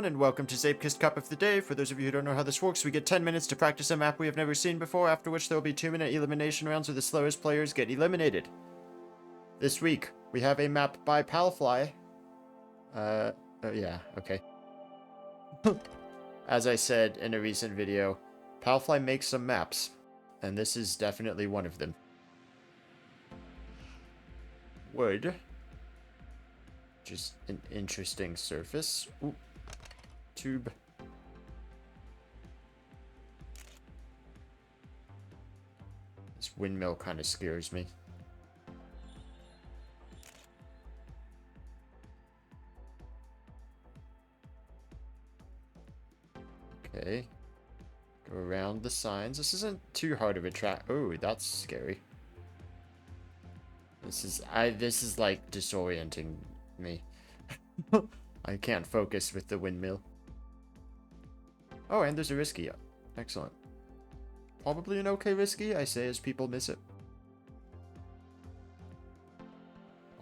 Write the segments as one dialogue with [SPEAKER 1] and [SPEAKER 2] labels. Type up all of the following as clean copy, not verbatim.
[SPEAKER 1] everyone, and welcome to Zeepkist Cup of the Day. For those of you who don't know how this works, we get 10 minutes to practice a map we have never seen before, after which there will be 2-minute elimination rounds where the slowest players get eliminated. This week, we have a map by Palfly. Yeah, okay. As I said in a recent video, Palfly makes some maps, and this is definitely one of them. Wood. Just an interesting surface. Ooh. Tube. This windmill kind of scares me. Okay. Go around the signs. This isn't too hard of a track. Oh, that's scary. This is like disorienting me. I can't focus with the windmill. Oh, and there's a risky. Excellent. Probably an okay risky, I say as people miss it.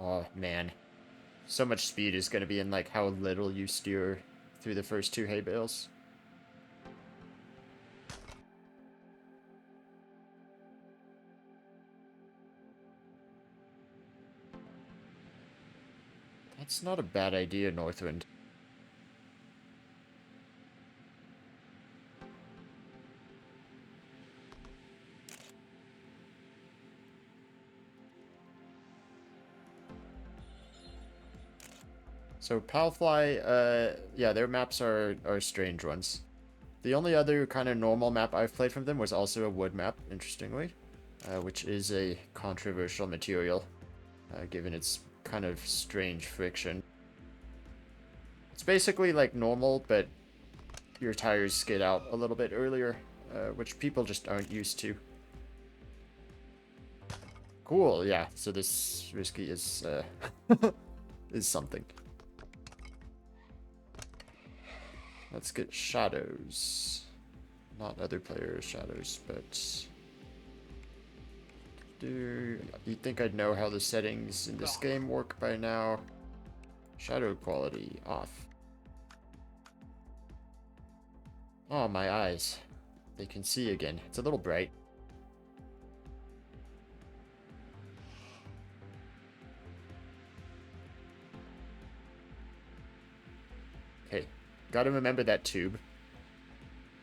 [SPEAKER 1] Oh, man. So much speed is going to be in like how little you steer through the first two hay bales. That's not a bad idea, Northwind. So Palfly, yeah, their maps are strange ones. The only other kind of normal map I've played from them was also a wood map, interestingly, which is a controversial material, given its kind of strange friction. It's basically like normal, but your tires skid out a little bit earlier, which people just aren't used to. Cool, yeah, so this risky is, is something. Let's get shadows. Not other players' shadows, but... You'd think I'd know how the settings in this game work by now. Shadow quality off. Oh, my eyes. They can see again. It's a little bright. Okay, gotta remember that tube.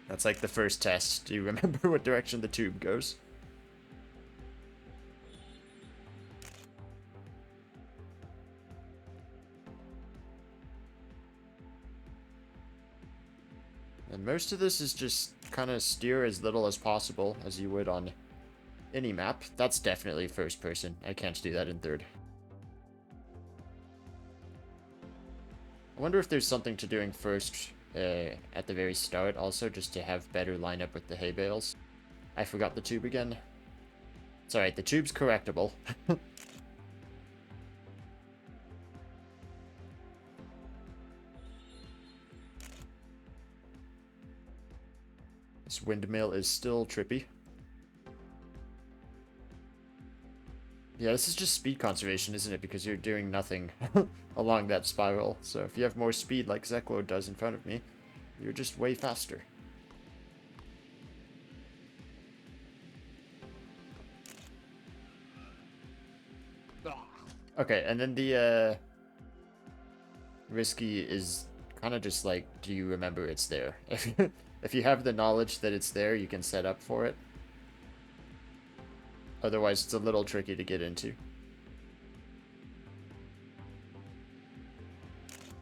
[SPEAKER 1] That's like the first test. Do you remember what direction the tube goes? And most of this is just kind of steer as little as possible, as you would on any map. That's definitely first person. I can't do that in third. I wonder if there's something to doing first at the very start, also, just to have better lineup with the hay bales. I forgot the tube again. It's alright, the tube's correctable. This windmill is still trippy. Yeah, this is just speed conservation, isn't it? Because you're doing nothing along that spiral. So if you have more speed like Zeklo does in front of me, you're just way faster. Okay, and then the risky is kind of just like, do you remember it's there? If you have the knowledge that it's there, you can set up for it. Otherwise, it's a little tricky to get into.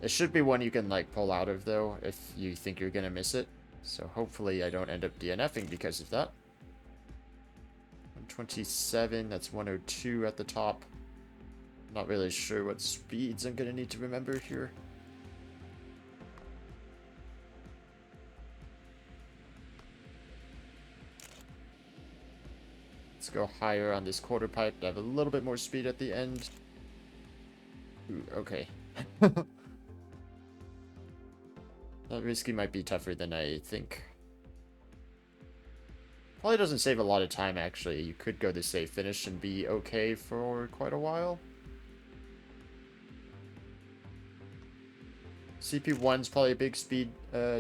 [SPEAKER 1] It should be one you can, like, pull out of, though, if you think you're gonna miss it. So hopefully I don't end up DNFing because of that. 127, that's 102 at the top. Not really sure what speeds I'm gonna need to remember here. Let's go higher on this quarter pipe to have a little bit more speed at the end. Ooh, okay. That risky might be tougher than I think. Probably doesn't save a lot of time, actually. You could go the safe finish and be okay for quite a while. CP1's probably a big speed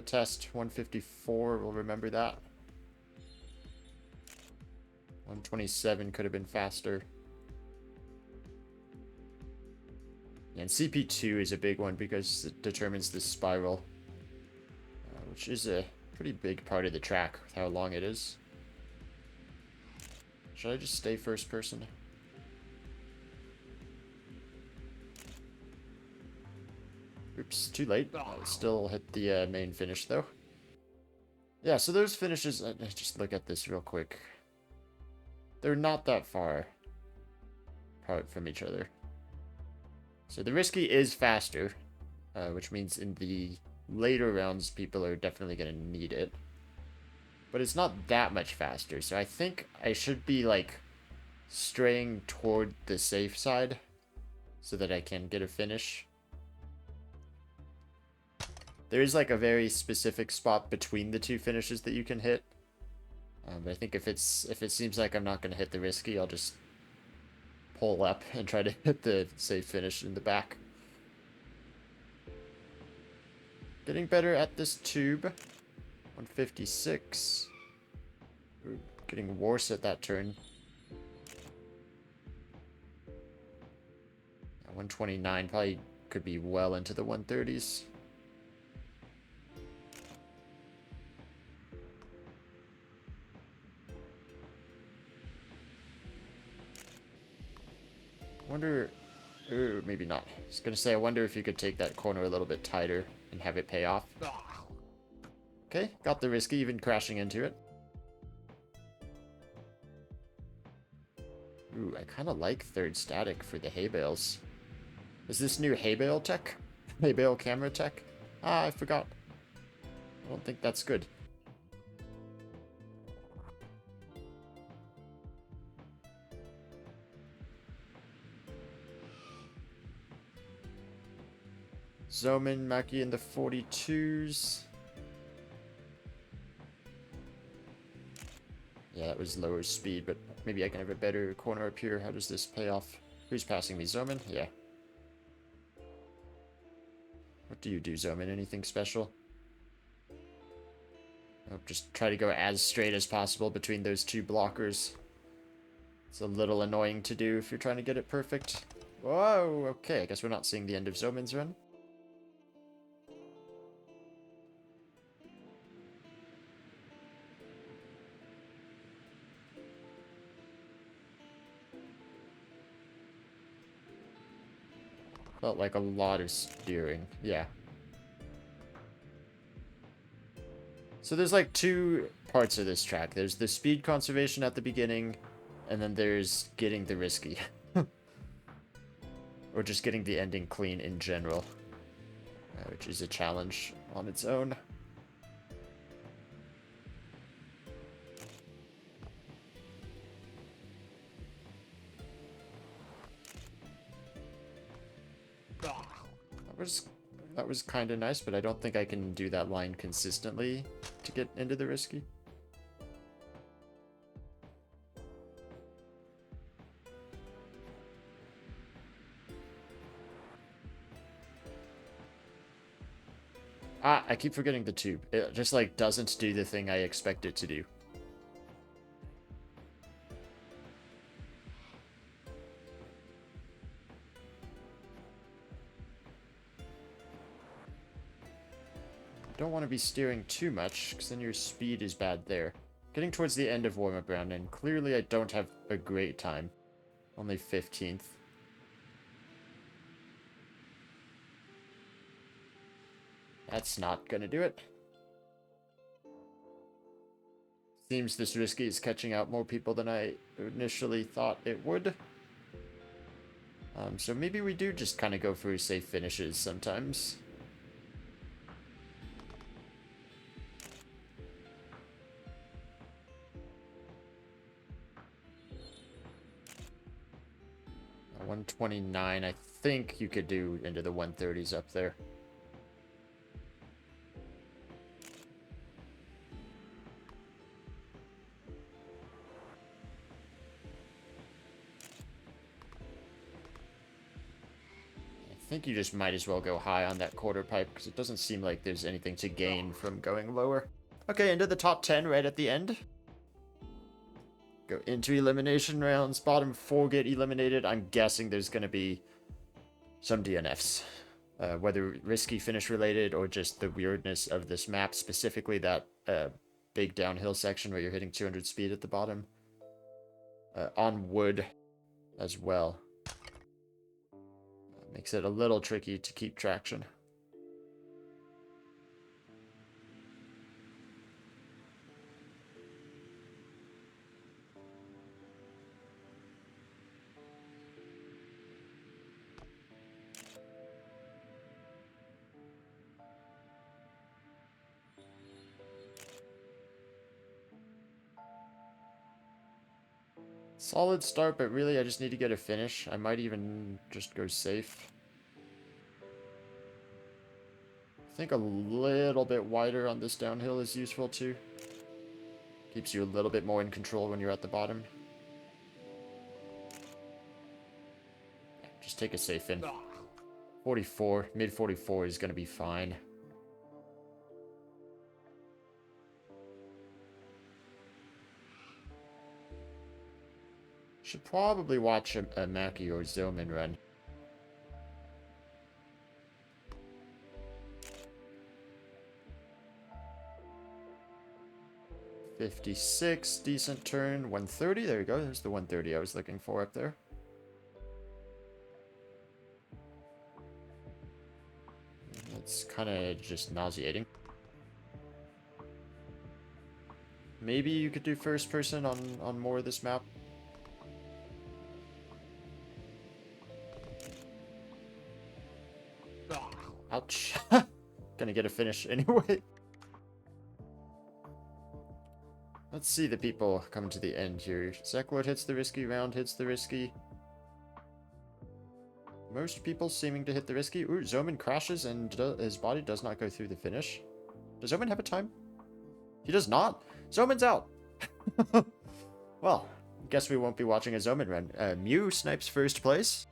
[SPEAKER 1] test. 154, we'll remember that. 127 could have been faster. And CP2 is a big one because it determines the spiral, which is a pretty big part of the track with how long it is. Should I just stay first person? Oops, too late. I'll still hit the main finish though. Yeah, so those finishes, just look at this real quick. They're not that far apart from each other. So the risky is faster, which means in the later rounds, people are definitely going to need it. But it's not that much faster, so I think I should be, like, straying toward the safe side so that I can get a finish. There is, like, a very specific spot between the two finishes that you can hit. But I think if it seems like I'm not going to hit the risky, I'll just pull up and try to hit the safe finish in the back. Getting better at this tube. 156. We're getting worse at that turn. 129 probably could be well into the 130s. Wonder, ooh, maybe not. I was gonna say, I wonder if you could take that corner a little bit tighter and have it pay off. Okay, got the risky, even crashing into it. Ooh, I kind of like third static for the hay bales. Is this new hay bale tech? Hay bale camera tech? Ah, I forgot. I don't think that's good. Zomin, Maki in the 42s. Yeah, that was lower speed, but maybe I can have a better corner up here. How does this pay off? Who's passing me? Zomin? Yeah. What do you do, Zomin? Anything special? Oh, just try to go as straight as possible between those two blockers. It's a little annoying to do if you're trying to get it perfect. Whoa, okay, I guess we're not seeing the end of Zomin's run. Felt like a lot of steering, yeah. So there's like two parts of this track. There's the speed conservation at the beginning, and then there's getting the risky. Or just getting the ending clean in general, which is a challenge on its own. That was kind of nice, but I don't think I can do that line consistently to get into the risky. Ah, I keep forgetting the tube. It just, like, doesn't do the thing I expect it to do. Don't want to be steering too much, because then your speed is bad there. Getting towards the end of warm-up round, and clearly I don't have a great time. Only 15th. That's not gonna do it. Seems this risky is catching out more people than I initially thought it would. So maybe we do just kind of go for safe finishes sometimes. Uh, 129, I think you could do into the 130s up there. I think you just might as well go high on that quarter pipe, because it doesn't seem like there's anything to gain from going lower. Okay, into the top 10 right at the end. Go into elimination rounds. Bottom 4 get eliminated. I'm guessing there's going to be some DNFs. Whether risky finish related or just the weirdness of this map, specifically that big downhill section where you're hitting 200 speed at the bottom. On wood as well. Makes it a little tricky to keep traction. Solid start, but really I just need to get a finish. I might even just go safe. I think a little bit wider on this downhill is useful too. Keeps you a little bit more in control when you're at the bottom. Just take a safe in. 44, mid 44 is going to be fine. Should probably watch a Mackie or Zoman run. .56, decent turn. 130, there you go. There's the 130 I was looking for up there. It's kind of just nauseating. Maybe you could do first person on more of this map. Ouch. Gonna get a finish anyway. Let's see the people coming to the end here. Zeklord hits the risky, Round hits the risky. Most people seeming to hit the risky. Ooh, Zoman crashes and his body does not go through the finish. Does Zoman have a time? He does not. Zoman's out. Well, guess we won't be watching a Zoman run. Mew snipes first place.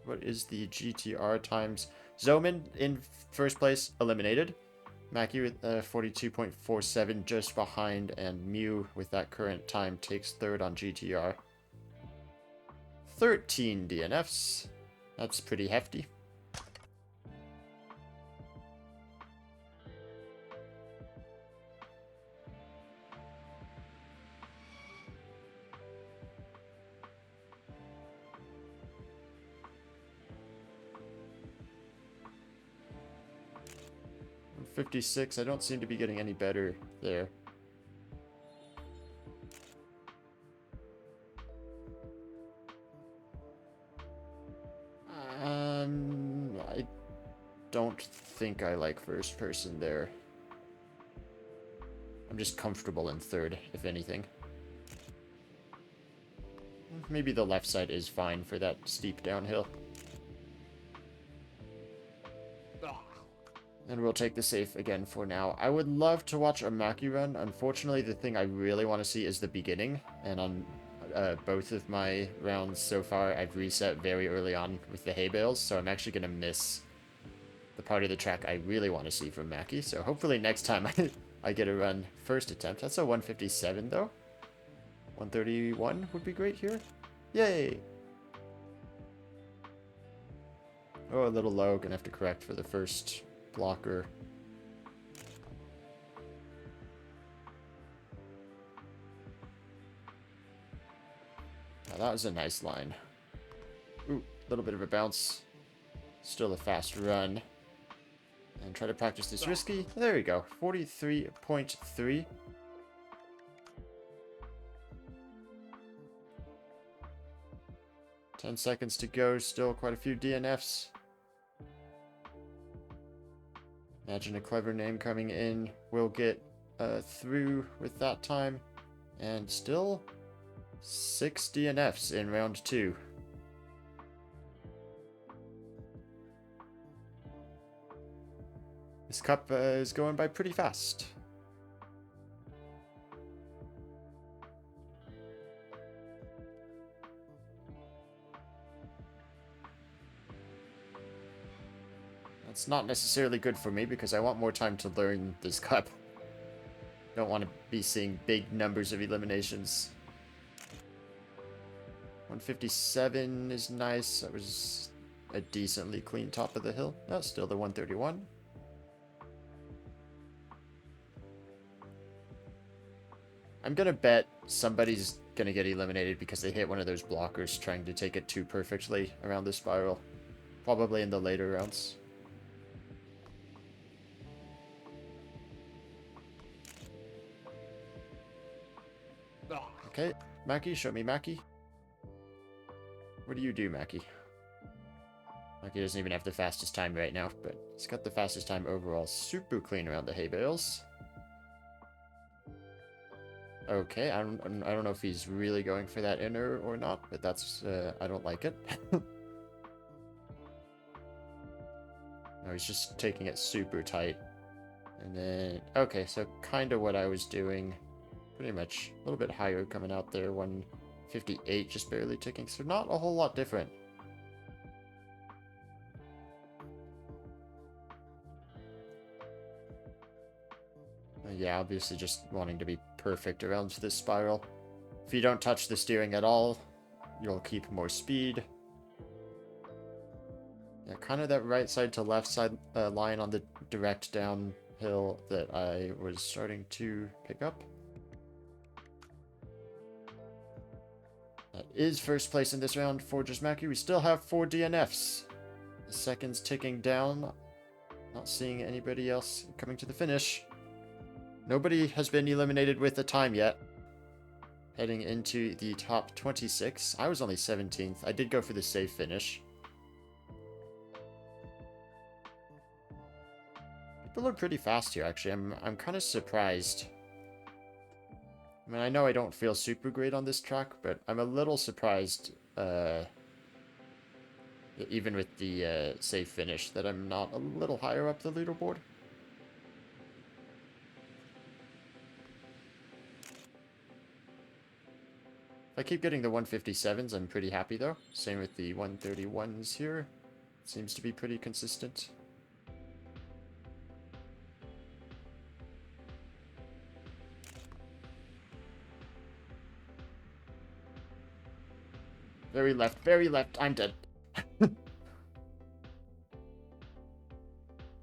[SPEAKER 1] What is the GTR times? Zoman in first place, eliminated. Mackie with 42.47 just behind, and Mew with that current time takes third on GTR. 13 DNFs. That's pretty hefty. .56, I don't seem to be getting any better there. I don't think I like first person there. I'm just comfortable in third, if anything. Maybe the left side is fine for that steep downhill. And we'll take the safe again for now. I would love to watch a Mackie run. Unfortunately, the thing I really want to see is the beginning. And on both of my rounds so far, I've reset very early on with the hay bales. So I'm actually going to miss the part of the track I really want to see from Mackie. So hopefully next time I get a run first attempt. That's a 157 though. 131 would be great here. Yay! Oh, a little low. Gonna have to correct for the first blocker. Now that was a nice line. Ooh, a little bit of a bounce. Still a fast run. And try to practice this risky. There we go. 43.3. Ten seconds to go. Still quite a few DNFs. Imagine a clever name coming in. We'll get through with that time. And still 6 DNFs in round 2. This cup is going by pretty fast. That's not necessarily good for me because I want more time to learn this cup. Don't want to be seeing big numbers of eliminations. 157 is nice. That was a decently clean top of the hill. No, still the 131. I'm gonna bet somebody's gonna get eliminated because they hit one of those blockers trying to take it too perfectly around the spiral. Probably in the later rounds. Okay, Mackie, show me Mackie. What do you do, Mackie? Mackie doesn't even have the fastest time right now, but he's got the fastest time overall. Super clean around the hay bales. Okay, I don't know if he's really going for that inner or not, but that's, I don't like it. No, he's just taking it super tight. And then, okay, so kind of what I was doing. Pretty much a little bit higher coming out there, 158 just barely ticking, so not a whole lot different. Yeah, obviously just wanting to be perfect around this spiral. If you don't touch the steering at all, you'll keep more speed. Yeah, kind of that right side to left side line on the direct downhill that I was starting to pick up. That is first place in this round for just Mackie. We still have 4 DNFs. The seconds ticking down. Not seeing anybody else coming to the finish. Nobody has been eliminated with a time yet. Heading into the top 26. I was only 17th. I did go for the safe finish. People are pretty fast here, actually. I'm kind of surprised. I mean, I know I don't feel super great on this track, but I'm a little surprised, even with the safe finish, that I'm not a little higher up the leaderboard. If I keep getting the 157s, I'm pretty happy, though. Same with the 131s here. Seems to be pretty consistent. Very left, very left. I'm dead.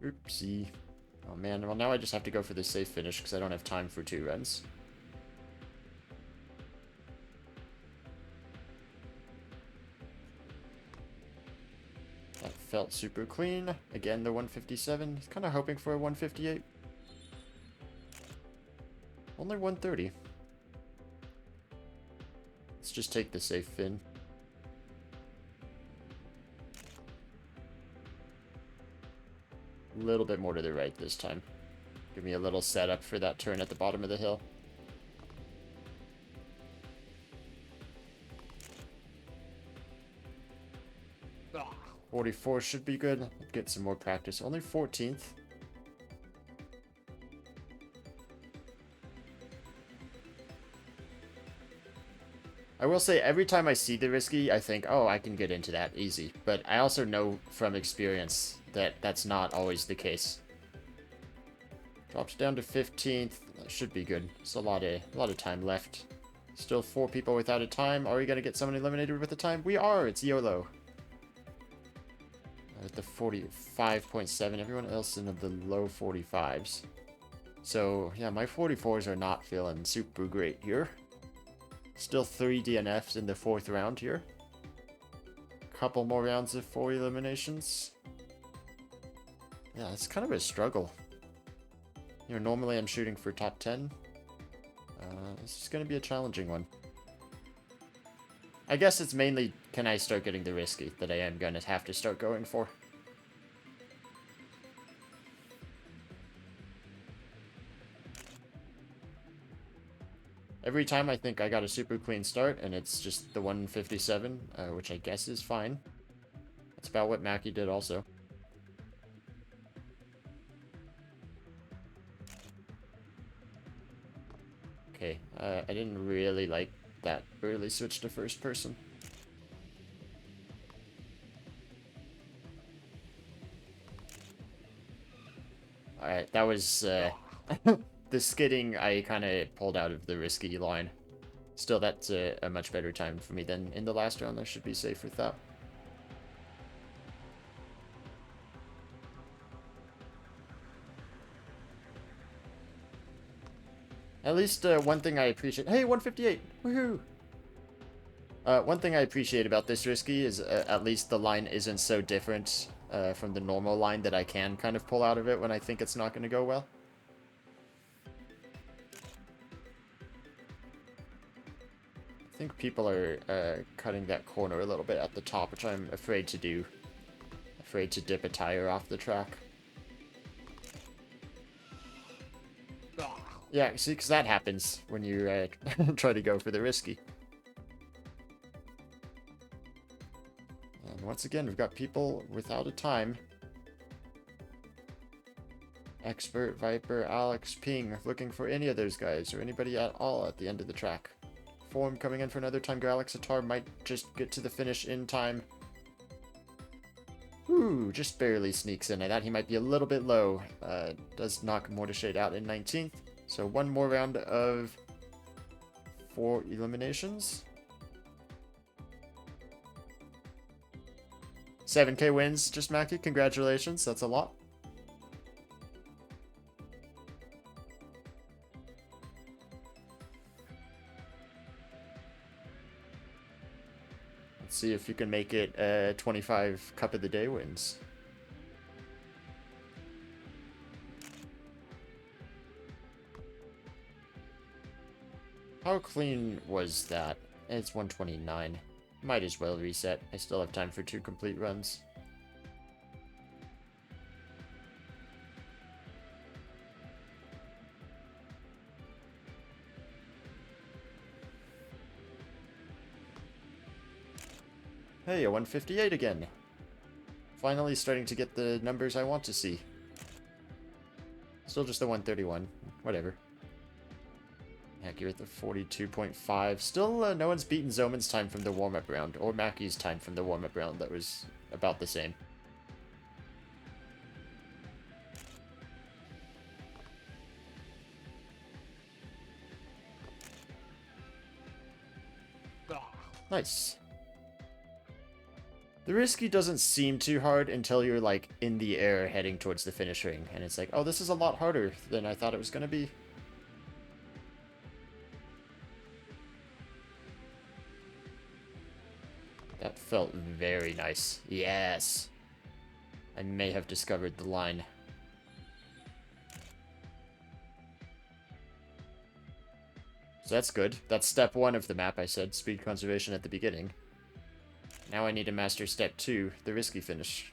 [SPEAKER 1] Oopsie. Oh man, well now I just have to go for the safe finish because I don't have time for 2 runs. That felt super clean. Again, the 157. Kind of hoping for a 158. Only 130. Let's just take the safe fin. A little bit more to the right this time. Give me a little setup for that turn at the bottom of the hill. Ah, 44 should be good. Get some more practice. Only 14th. I will say, every time I see the risky, I think, oh, I can get into that easy. But I also know from experience that that's not always the case. Drops down to 15th. That should be good. It's a lot of time left. Still 4 people without a time. Are we going to get someone eliminated with a time? We are! It's YOLO. At the 45.7. Everyone else in the low 45s. So, yeah, my 44s are not feeling super great here. Still 3 DNFs in the 4th round here. Couple more rounds of 4 eliminations. Yeah, it's kind of a struggle. You know, normally I'm shooting for top 10. This is going to be a challenging one. I guess it's mainly, can I start getting the risky that I am going to have to start going for. Every time I think I got a super clean start, and it's just the 157, which I guess is fine. That's about what Mackie did also. Okay, I didn't really like that early switch to first person. Alright, that was, the skidding I kind of pulled out of the risky line. Still, that's a much better time for me than in the last round. I should be safe with that. At least one thing I appreciate... Hey, 158! Woohoo! One thing I appreciate about this risky is at least the line isn't so different from the normal line that I can kind of pull out of it when I think it's not going to go well. I think people are cutting that corner a little bit at the top, which I'm afraid to do. Afraid to dip a tire off the track. Yeah, see, because that happens when you try to go for the risky. And once again, we've got people without a time. Expert, Viper, Alex, Ping, looking for any of those guys, or anybody at all at the end of the track. Form coming in for another time. Alex Atar might just get to the finish in time. Ooh, just barely sneaks in. I thought he might be a little bit low. Does knock Mortishade out in 19th. So one more round of 4 eliminations. 7k wins, just Mackie. Congratulations, that's a lot. Let's see if you can make it 25 Cup of the Day wins. How clean was that? It's 129. Might as well reset. I still have time for 2 complete runs. Hey, a 158 again. Finally starting to get the numbers I want to see. Still just a 131. Whatever. Accurate the 42.5. Still, no one's beaten Zoman's time from the warm-up round, or Mackie's time from the warm-up round. That was about the same. Nice. The risky doesn't seem too hard until you're, like, in the air heading towards the finish ring, and it's like, oh, this is a lot harder than I thought it was going to be. That felt very nice. Yes. I may have discovered the line. So that's good. That's step 1 of the map, I said. Speed conservation at the beginning. Now I need to master step 2, the risky finish.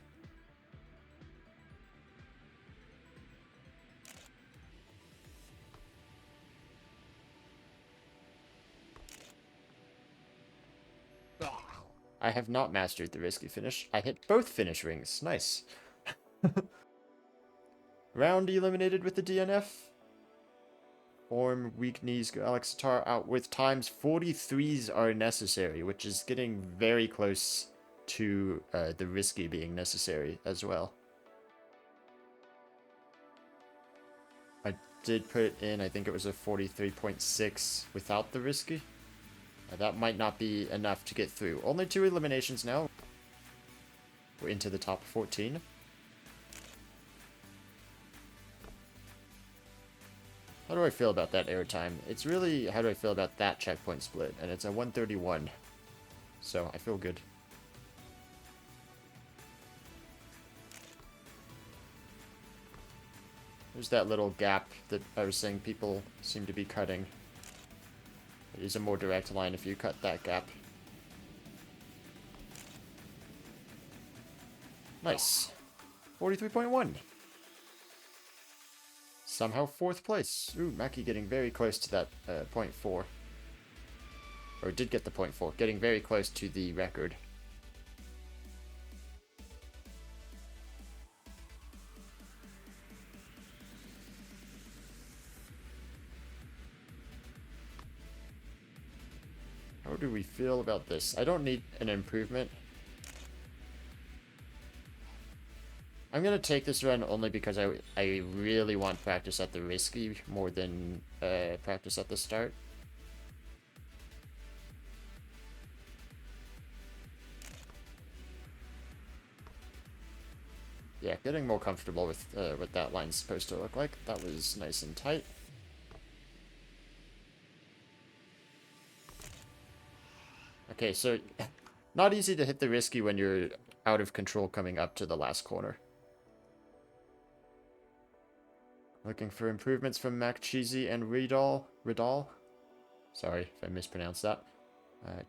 [SPEAKER 1] I have not mastered the risky finish. I hit both finish rings. Nice. Round eliminated with the DNF. Form, weak knees, Alex Atar out with times. 43s are necessary, which is getting very close to the risky being necessary as well. I did put in, I think it was a 43.6 without the risky. That might not be enough to get through. Only 2 eliminations now. We're into the top 14. How do I feel about that airtime? It's really, how do I feel about that checkpoint split? And it's a 131. So, I feel good. There's that little gap that I was saying people seem to be cutting. It is a more direct line if you cut that gap. Nice. 43.1. Somehow 4th place. Ooh, Mackie getting very close to that 0.4. Or did get the 0.4. Getting very close to the record. How do we feel about this? I don't need an improvement. I'm gonna take this run only because I really want practice at the risky more than practice at the start. Yeah, getting more comfortable with what that line's supposed to look like. That was nice and tight. Okay, so not easy to hit the risky when you're out of control coming up to the last corner. Looking for improvements from Mac Cheesy and Ridal. Sorry if I mispronounced that.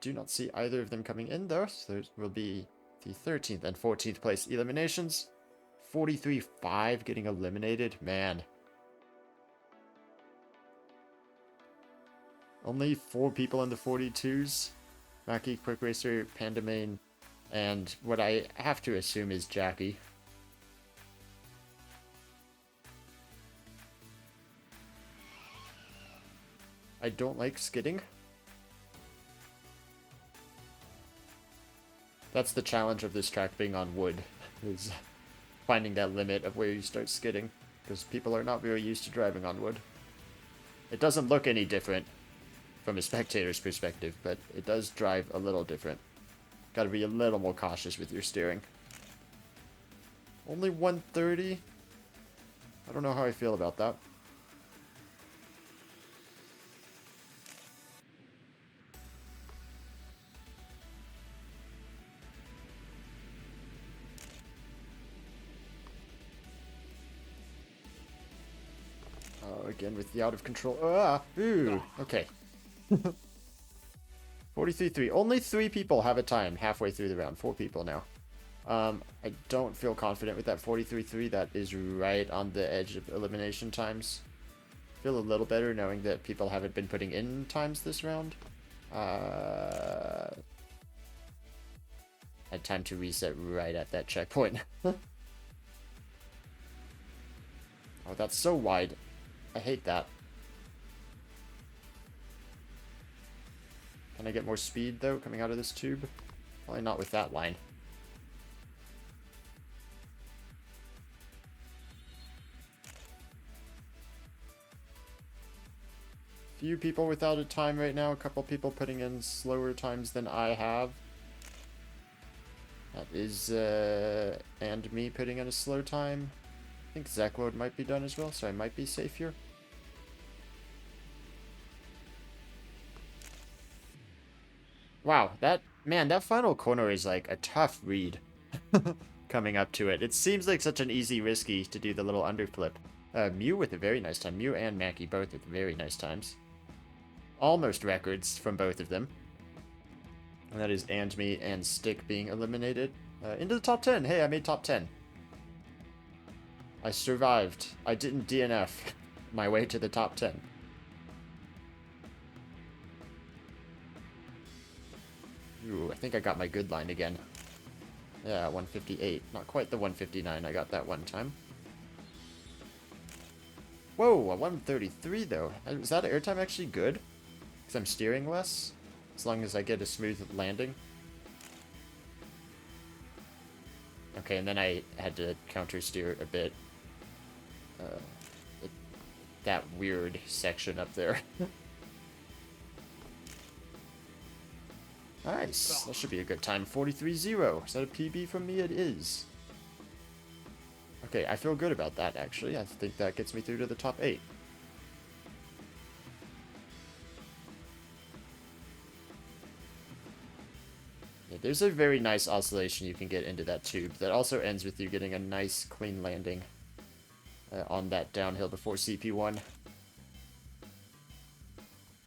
[SPEAKER 1] Do not see either of them coming in though, so there will be the 13th and 14th place eliminations. 43-5 getting eliminated, man. Only 4 people in the 42s. Mackie, Quick Racer, Pandamain, and what I have to assume is Jackie. I don't like skidding. That's the challenge of this track being on wood, is finding that limit of where you start skidding, because people are not very used to driving on wood. It doesn't look any different from a spectator's perspective, but it does drive a little different. Gotta be a little more cautious with your steering. Only 130? I don't know how I feel about that. Again with the out of control. Ooh, okay. 43-3. Only 3 people have a time halfway through the round. 4 people now. I don't feel confident with that 43-3. That is right on the edge of elimination times. Feel a little better knowing that people haven't been putting in times this round. Had time to reset right at that checkpoint. Oh, that's so wide. I hate that. Can I get more speed, though, coming out of this tube? Probably not with that line. Few people without a time right now. A couple people putting in slower times than I have. That is, and me putting in a slow time. I think Zekload might be done as well, so I might be safe here. Wow, that final corner is like a tough read coming up to it. It seems like such an easy risky to do the little underflip. Mew with a very nice time. Mew and Mackie both with very nice times. Almost records from both of them. And that is and me and Stick being eliminated. Into the top 10. Hey, I made top 10. I survived. I didn't DNF my way to the top 10. Ooh, I think I got my good line again. Yeah, 158. Not quite the 159 I got that one time. Whoa, a 133 though. Is that airtime actually good? Because I'm steering less? As long as I get a smooth landing. Okay, and then I had to counter steer a bit. That weird section up there. Nice. That should be a good time. 43-0. Is that a PB from me? It is. Okay, I feel good about that, actually. I think that gets me through to the top 8. Yeah, there's a very nice oscillation you can get into that tube that also ends with you getting a nice, clean landing on that downhill before CP1.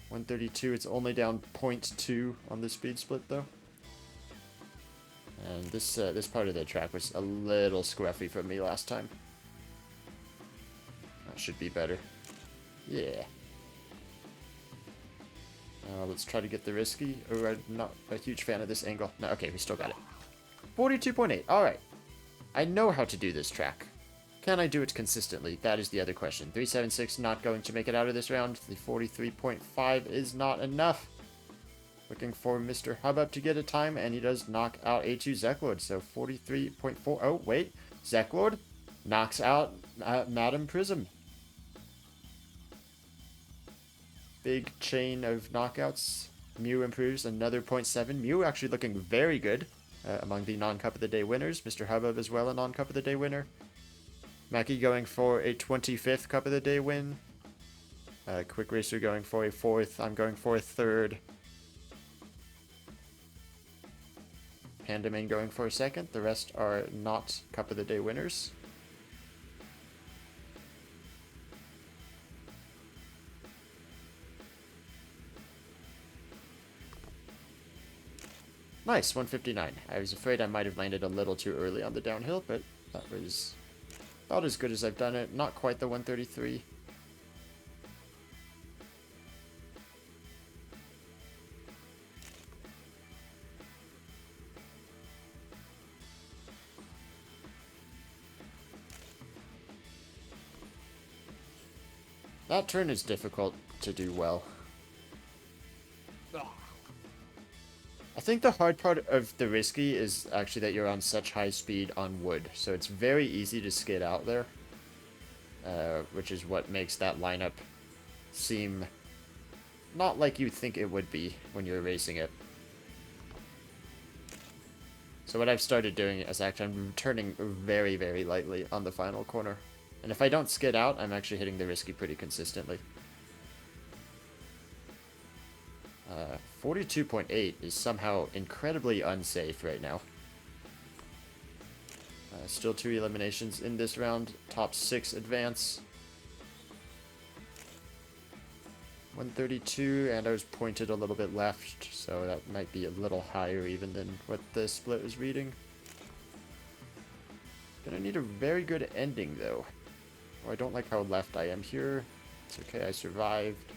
[SPEAKER 1] 132, it's only down 0.2 on the speed split though. And this part of the track was a little scruffy for me last time. That should be better. Yeah. Let's try to get the risky. Oh, I'm not a huge fan of this angle. No, okay, we still got it. 42.8, alright. I know how to do this track. Can I do it consistently? That is the other question. 376 not going to make it out of this round. The 43.5 is not enough. Looking for Mr. Hubbub to get a time, and he does knock out A2 Zekwood. So 43.4. Oh, wait. Zeklord knocks out Madam Prism. Big chain of knockouts. Mew improves another 0.7. Mew actually looking very good among the non-Cup of the Day winners. Mr. Hubbub as well, a non-Cup of the Day winner. Mackie going for a 25th Cup of the Day win. Quick Racer going for a 4th. I'm going for a 3rd. Pandamain going for a 2nd. The rest are not Cup of the Day winners. Nice, 159. I was afraid I might have landed a little too early on the downhill, but that was about as good as I've done it. Not quite the 133. That turn is difficult to do well. I think the hard part of the risky is actually that you're on such high speed on wood, so it's very easy to skid out there, which is what makes that lineup seem not like you think it would be when you're racing it. So what I've started doing is actually I'm turning very, very lightly on the final corner. And if I don't skid out, I'm actually hitting the risky pretty consistently. 42.8 is somehow incredibly unsafe right now. Still 2 eliminations in this round. Top 6 advance. 132, and I was pointed a little bit left, so that might be a little higher even than what the split was reading. Gonna need a very good ending, though. Oh, I don't like how left I am here. It's okay, I survived.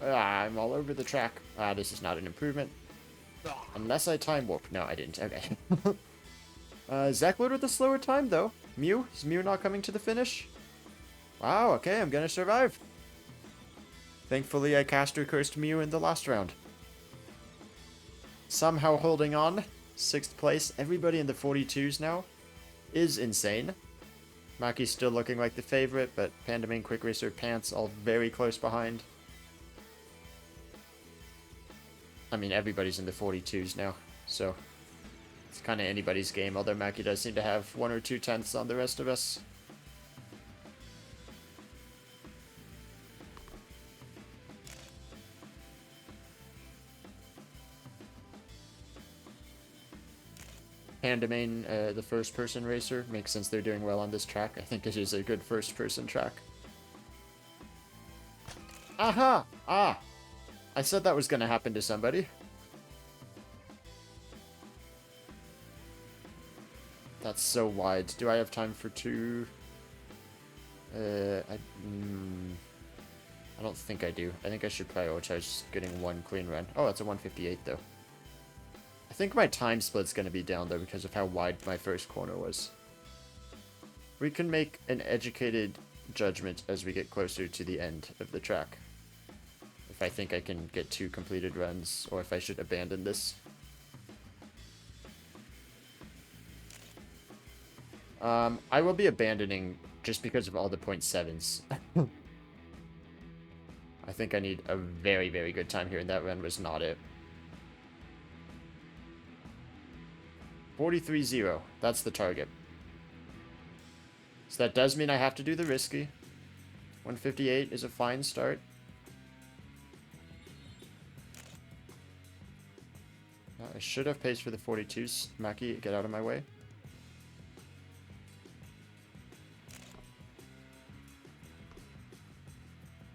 [SPEAKER 1] I'm all over the track. This is not an improvement. Unless I time warp. No, I didn't. Okay. Zeklord with a slower time, though. Mew? Is Mew not coming to the finish? Wow, okay, I'm gonna survive. Thankfully, I caster cursed Mew in the last round. Somehow holding on. 6th place. Everybody in the 42s now is insane. Maki's still looking like the favorite, but Pandamain, Quick Racer, Pants all very close behind. I mean, everybody's in the 42s now, so it's kind of anybody's game, although Maki does seem to have 1 or 2 tenths on the rest of us. Pandamain, the first-person racer, makes sense they're doing well on this track. I think it is a good first-person track. Aha! Ah! I said that was going to happen to somebody. That's so wide. Do I have time for 2? I don't think I do. I think I should prioritize getting 1 clean run. Oh, that's a 158 though. I think my time split's going to be down though because of how wide my first corner was. We can make an educated judgment as we get closer to the end of the track. If I think I can get 2 completed runs, or if I should abandon this. I will be abandoning just because of all the 0.7s. I think I need a very, very good time here, and that run was not it. 43.0. That's the target. So that does mean I have to do the risky. 158 is a fine start. I should have paced for the 42s. Maki, get out of my way.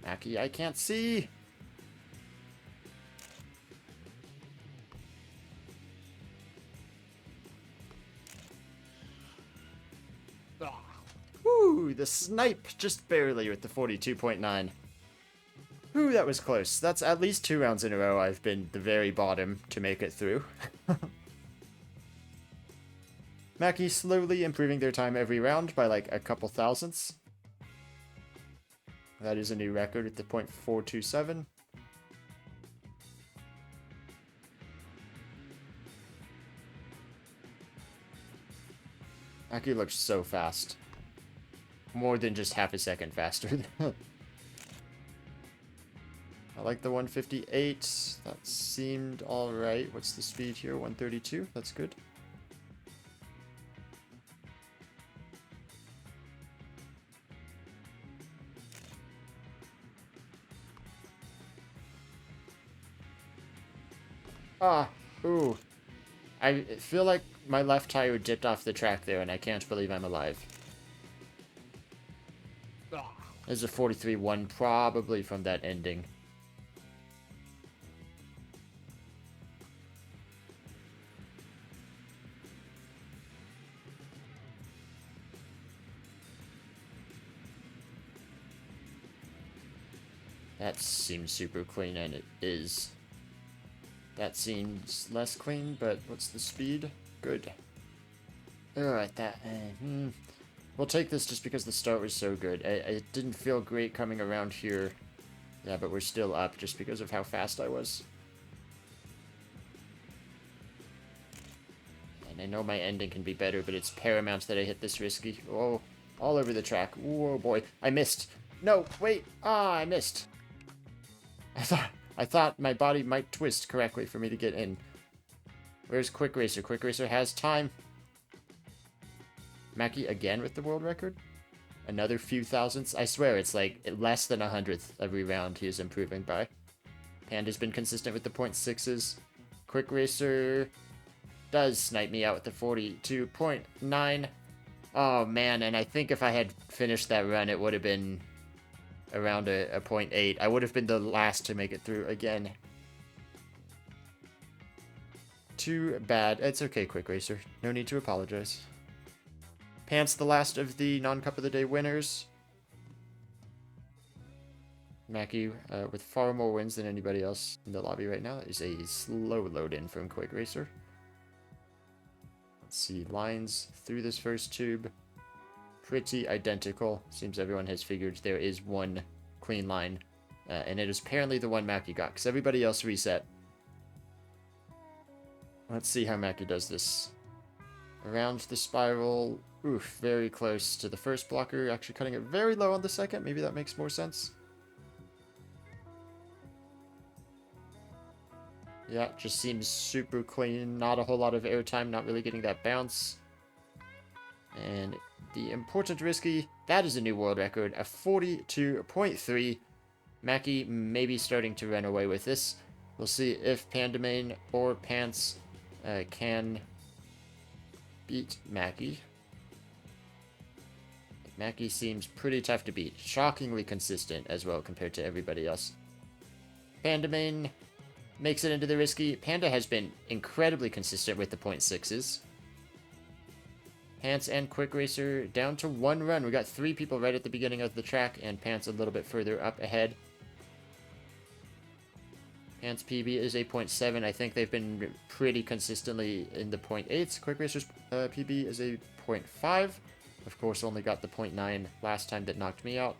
[SPEAKER 1] Maki, I can't see! Woo! The snipe! Just barely with the 42.9. Ooh, that was close. That's at least 2 rounds in a row I've been the very bottom to make it through. Maki slowly improving their time every round by like a couple thousandths. That is a new record at the 0.427. Mackie looks so fast. More than just half a second faster. I like the 158. That seemed alright. What's the speed here? 132. That's good. Ah, ooh. I feel like my left tire dipped off the track there, and I can't believe I'm alive. There's a 43-1, probably from that ending. That seems super clean, and it is. That seems less clean, but what's the speed? Good. Alright, that... We'll take this just because the start was so good. It didn't feel great coming around here. Yeah, but we're still up just because of how fast I was. And I know my ending can be better, but it's paramount that I hit this risky. Oh, all over the track. Whoa, boy. I missed. No, wait. Ah, I missed. I thought my body might twist correctly for me to get in. Where's Quick Racer? Quick Racer has time. Mackie again with the world record? Another few thousandths? I swear it's like less than 100th every round he is improving by. Panda's been consistent with the .6s. Quick Racer does snipe me out with the 42.9. Oh man, and I think if I had finished that run it would have been around a .8. I would have been the last to make it through again. Too bad. It's okay, Quick Racer. No need to apologize. Pants, the last of the non-Cup of the Day winners. Mackie, with far more wins than anybody else in the lobby right now, is a slow load-in from Quick Racer. Let's see, lines through this first tube. Pretty identical. Seems everyone has figured there is one clean line. And it is apparently the one Mackie got, because everybody else reset. Let's see how Mackie does this. Around the spiral. Oof, very close to the first blocker. Actually cutting it very low on the second. Maybe that makes more sense. Yeah, just seems super clean. Not a whole lot of airtime. Not really getting that bounce. And the important risky, that is a new world record. A 42.3. Mackie maybe starting to run away with this. We'll see if Pandamain or Pants can beat Mackie. Mackie seems pretty tough to beat. Shockingly consistent as well compared to everybody else. Pandamain makes it into the risky. Panda has been incredibly consistent with the .6s. Pants and Quick Racer down to one run. We got 3 people right at the beginning of the track, and Pants a little bit further up ahead. Pants PB is a .7. I think they've been pretty consistently in the .8s. Quick Racer's PB is a .5. Of course, only got the .9 last time that knocked me out.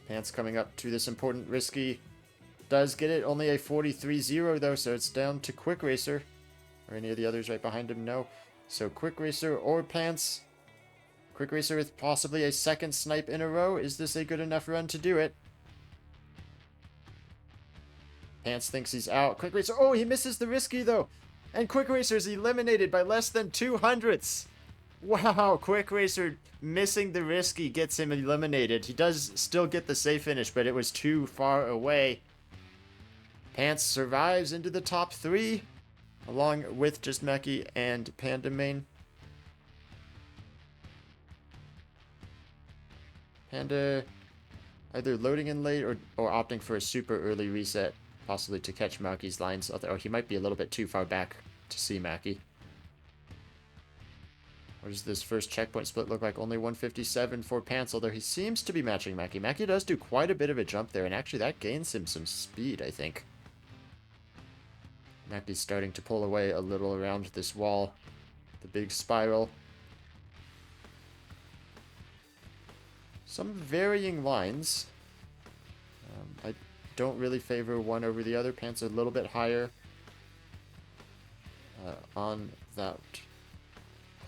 [SPEAKER 1] Pants coming up to this important risky. Does get it. Only a 43-0 though, so it's down to Quick Racer. Or any of the others right behind him? No. So Quick Racer or Pants. Quick Racer with possibly a second snipe in a row. Is this a good enough run to do it? Pants thinks he's out. Quick Racer. Oh, he misses the risky though. And Quick Racer is eliminated by less than 200ths. Wow, Quick Racer missing the risky gets him eliminated. He does still get the safe finish, but it was too far away. Pants survives into the top 3, along with just Mackie and Pandamain. Panda either loading in late or opting for a super early reset, possibly to catch Mackie's lines. Or he might be a little bit too far back to see Mackie. What does this first checkpoint split look like? Only 157 for Pants, although he seems to be matching Mackie. Mackie does do quite a bit of a jump there, and actually that gains him some speed, I think. Mackie's starting to pull away a little around this wall. The big spiral. Some varying lines. I don't really favor one over the other. Pants a little bit higher on that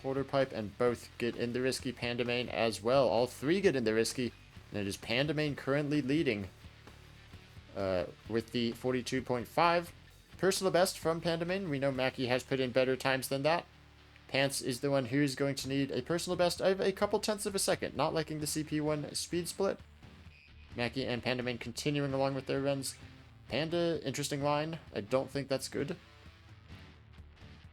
[SPEAKER 1] quarter pipe, and both get in the risky. Pandamain as well. All three get in the risky, and it is Pandamain currently leading with the 42.5. Personal best from Pandamain. We know Mackie has put in better times than that. Pants is the one who's going to need a personal best of a couple tenths of a second. Not liking the CP1 speed split. Mackie and Pandamain continuing along with their runs. Panda, interesting line. I don't think that's good.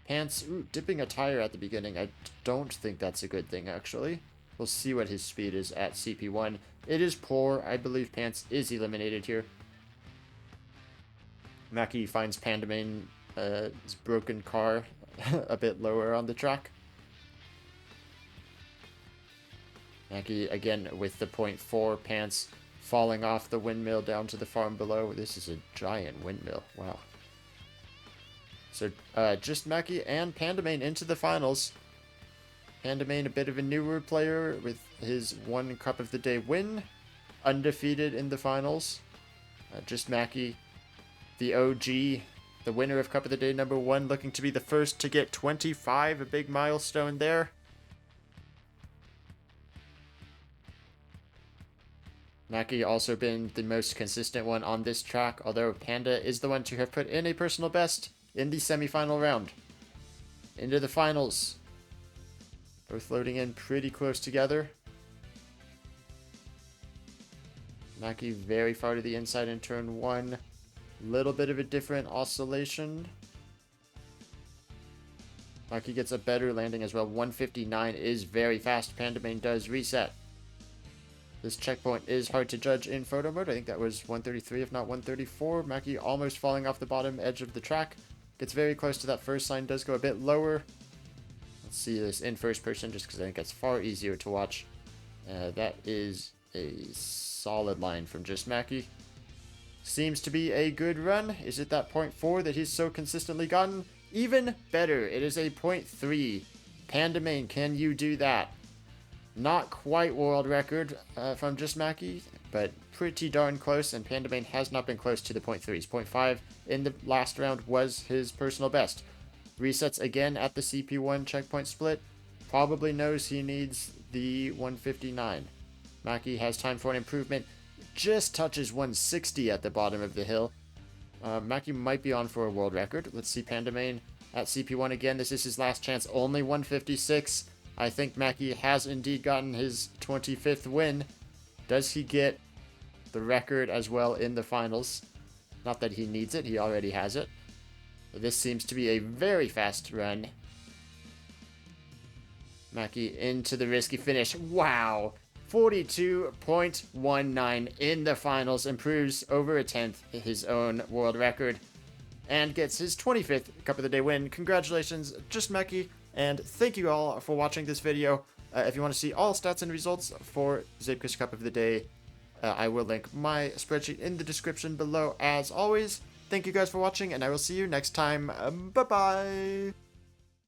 [SPEAKER 1] Pants, dipping a tire at the beginning. I don't think that's a good thing, actually. We'll see what his speed is at CP1. It is poor. I believe Pants is eliminated here. Mackie finds Pandamain's broken car a bit lower on the track. Mackie, again, with the 0.4. Pants falling off the windmill down to the farm below. This is a giant windmill. Wow. So, just Mackie and Pandamain into the finals. Pandamain, a bit of a newer player with his 1 Cup of the Day win. Undefeated in the finals. Just Mackie, the OG, the winner of Cup of the Day #1, looking to be the first to get 25, a big milestone there. Mackie also been the most consistent one on this track, although Panda is the one to have put in a personal best in the semifinal round. Into the finals. Both loading in pretty close together. Mackie very far to the inside in turn 1. Little bit of a different oscillation. Mackie gets a better landing as well. 159 is very fast. Pandamain does reset. This checkpoint is hard to judge in photo mode. I think that was 133, if not 134. Mackie almost falling off the bottom edge of the track. Gets very close to that first line. Does go a bit lower. Let's see this in first person just because I think it's far easier to watch. That is a solid line from just Mackie. Seems to be a good run. Is it that 0.4 that he's so consistently gotten? Even better. It is a 0.3. Pandamain, can you do that? Not quite world record from just Mackie, but pretty darn close, and Pandamain has not been close to the 0.3s. 0.5 in the last round was his personal best. Resets again at the CP1 checkpoint split. Probably knows he needs the 159. Mackie has time for an improvement. Just touches 160 at the bottom of the hill. Mackie might be on for a world record. Let's see Pandamain at CP1 again. This is his last chance. Only 156. I think Mackie has indeed gotten his 25th win. Does he get the record as well in the finals? Not that he needs it. He already has it. This seems to be a very fast run. Mackie into the risky finish. Wow. 42.19 in the finals, improves over a tenth his own world record, and gets his 25th Cup of the Day win. Congratulations, just Mackie, and thank you all for watching this video. If you want to see all stats and results for Zeepkist Cup of the Day, I will link my spreadsheet in the description below as always. Thank you guys for watching, and I will see you next time. Bye-bye!